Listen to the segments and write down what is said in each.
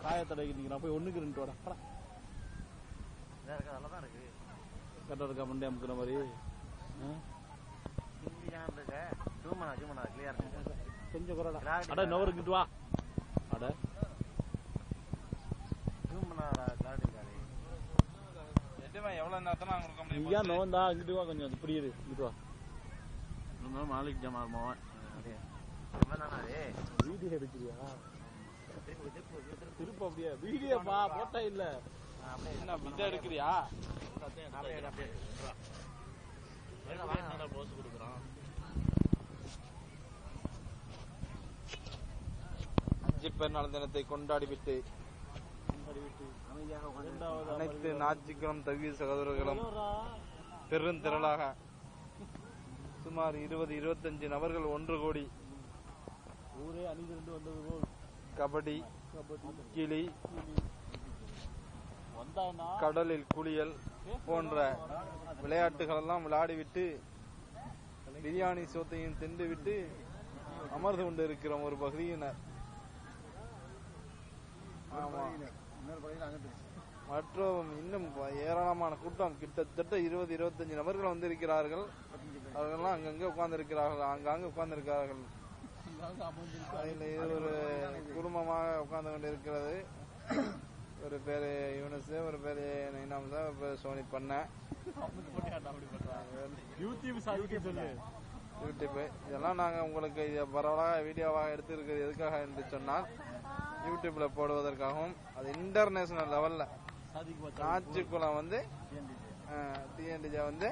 காயத்தடைக்கு நான் போய் ஒண்ணுக்கு 2 வர நல்லதான் இருக்கு. கரெக்டா இருக்கா மண்டே அமுக்குற மாதிரி கொஞ்சம் குறடா. அட நோவர் கிட்டு வா. அட எவ்வளவு நேரத்தான் கொடுக்க முடியும்? நீங்க நோந்தா இங்கிட்டு வா, கொஞ்சம் இப்படி இரு, இங்கிட்டு வா. மாலிக் ஜமால் மோவன் வீடியோ எடுக்கிறியா? திருப்ப அப்படியே வீடியோ பா, போட்டா இல்ல என்ன இதை எடுக்கிறியா? போஸ் கொடுக்குறான். அஞ்சு பெருநாள் தினத்தை கொண்டாடிவிட்டு அனைத்து நாச்சிக்குளம் தவி சகோதரர்களும் பெருந்திரளாக சுமார் 20-25 நபர்கள் ஒன்று கூடி ஊரே அணிதிரண்டு வந்தது போல் கபடி, கிளி, கடலில் குளியல் போன்ற விளையாட்டுகள் எல்லாம் விளையாடிவிட்டு பிரியாணி சோத்தையும் திண்டுவிட்டு அமர்ந்து கொண்டு இருக்கிறோம் ஒரு பகுதியினர். மற்றும் இன்னும் ஏராளமான கூட்டம், கிட்டத்தட்ட 20-25 நபர்கள் வந்திருக்கிறார்கள். அவர்கள்லாம் அங்கங்கே உட்கார்ந்து இருக்கிறார்கள், ஆங்காங்கே உட்கார்ந்து இருக்கிறார்கள். அதில் இது ஒரு குடும்பமாக உட்கார்ந்து கொண்டு இருக்கிறது. ஒரு பேரு யூனஸ், ஒரு பேரு நைனாம்சா, ஒரு பேரு சோனி பண்ண யூடியூப். இதெல்லாம் நாங்கள் உங்களுக்கு பரவலாக வீடியோவாக எடுத்துருக்கிறது எதுக்காக என்று சொன்னால், யூடியூப்ல போடுவதற்காகவும் அது இன்டர்நேஷனல் லெவல்ல நாச்சிக்குளம் வந்து டிஎன்டிஜே வந்து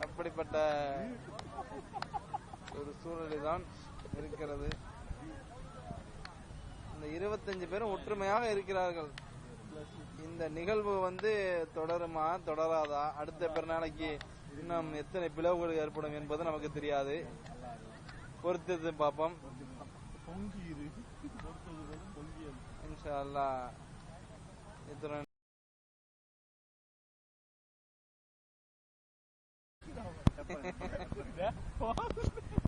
அப்படிப்பட்ட ஒரு சூழ்நிலை தான் இருக்கிறது. இந்த 25 பேரும் ஒற்றுமையாக இருக்கிறார்கள். இந்த நிகழ்வு வந்து தொடருமா தொடராதா, அடுத்த பெருநாளைக்கு இன்னும் எத்தனை பிளவுகள் ஏற்படும் என்பது நமக்கு தெரியாது. பொறுத்தது பார்ப்போம். இன்ஷா அல்லாஹ். இத்தனை